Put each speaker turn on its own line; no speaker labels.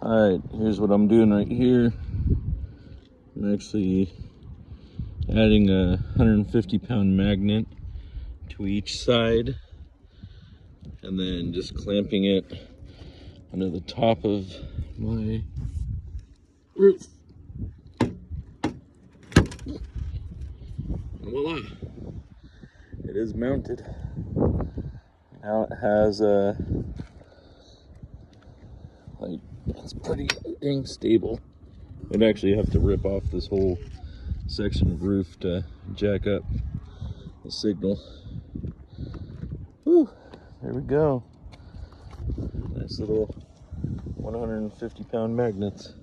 Alright, here's what I'm doing right here. I'm actually adding a 150-pound magnet to each side and then just clamping it under the top of my roof. And voila! It is mounted. Now it has a it's pretty dang stable. I'd actually have to rip off this whole section of roof to jack up the signal. Whew, there we go. Nice little 150-pound magnets.